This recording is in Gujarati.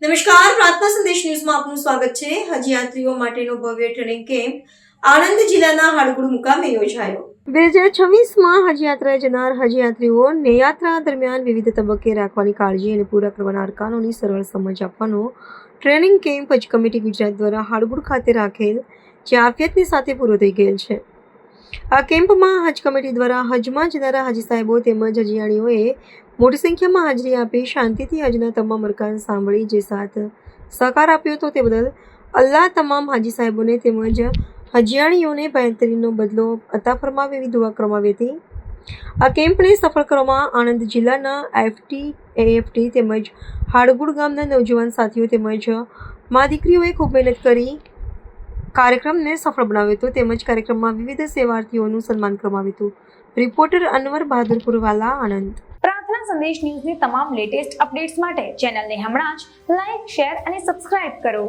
નમસ્કાર, પ્રાર્થના સંદેશ ન્યૂઝમાં આપનું સ્વાગત છે। હજ યાત્રીઓ માટેનો ભવ્ય ટ્રેનિંગ કેમ્પ આણંદ જિલ્લાના હાડગુડ મુકામે યોજાયો। 2026માં હજ યાત્રાએ જનાર હજ યાત્રીઓને યાત્રા દરમિયાન વિવિધ તબક્કે રાખવાની કાળજી અને પૂરા કરવાના અરકાનોની સરળ સમજ આપવાનો ટ્રેનિંગ કેમ્પ હજ કમિટી ગુજરાત દ્વારા હાડગુડ ખાતે રાખેલ, જે આફિયતની સાથે પૂરો થઈ ગયેલ છે। આ કેમ્પમાં હજ કમિટી દ્વારા હજમાં જનારા હાજી સાહેબો તેમજ હજીયાણીઓએ મોટી સંખ્યામાં હાજરી આપી શાંતિથી હજના તમામ અરકાન સાંભળી જે સાથ સહકાર આપ્યો હતો તે બદલ અલ્લાહ તમામ હાજી સાહેબોને તેમજ હજીયાણીઓને બહેતરીનો બદલો અતા ફરમાવે એવી દુઆ કરવામાં આવી હતી। આ કેમ્પને સફળ કરવામાં આણંદ જિલ્લાના એએફટી તેમજ હાડગુડ ગામના નવજવાન સાથીઓ તેમજ મા દીકરીઓએ ખૂબ મહેનત કરી કાર્યક્રમને સફળ બનાવ્યો હતો તેમજ કાર્યક્રમમાં વિવિધ સેવાર્થીઓનું સન્માન કરવામાં આવ્યું હતું। રિપોર્ટર અનવર બહાદુરપુરવાલા, આણંદ। પ્રાર્થના સંદેશ ન્યૂઝની તમામ લેટેસ્ટ અપડેટ્સ માટે ચેનલને હમણાં જ લાઈક, શેર અને સબસ્ક્રાઇબ કરો।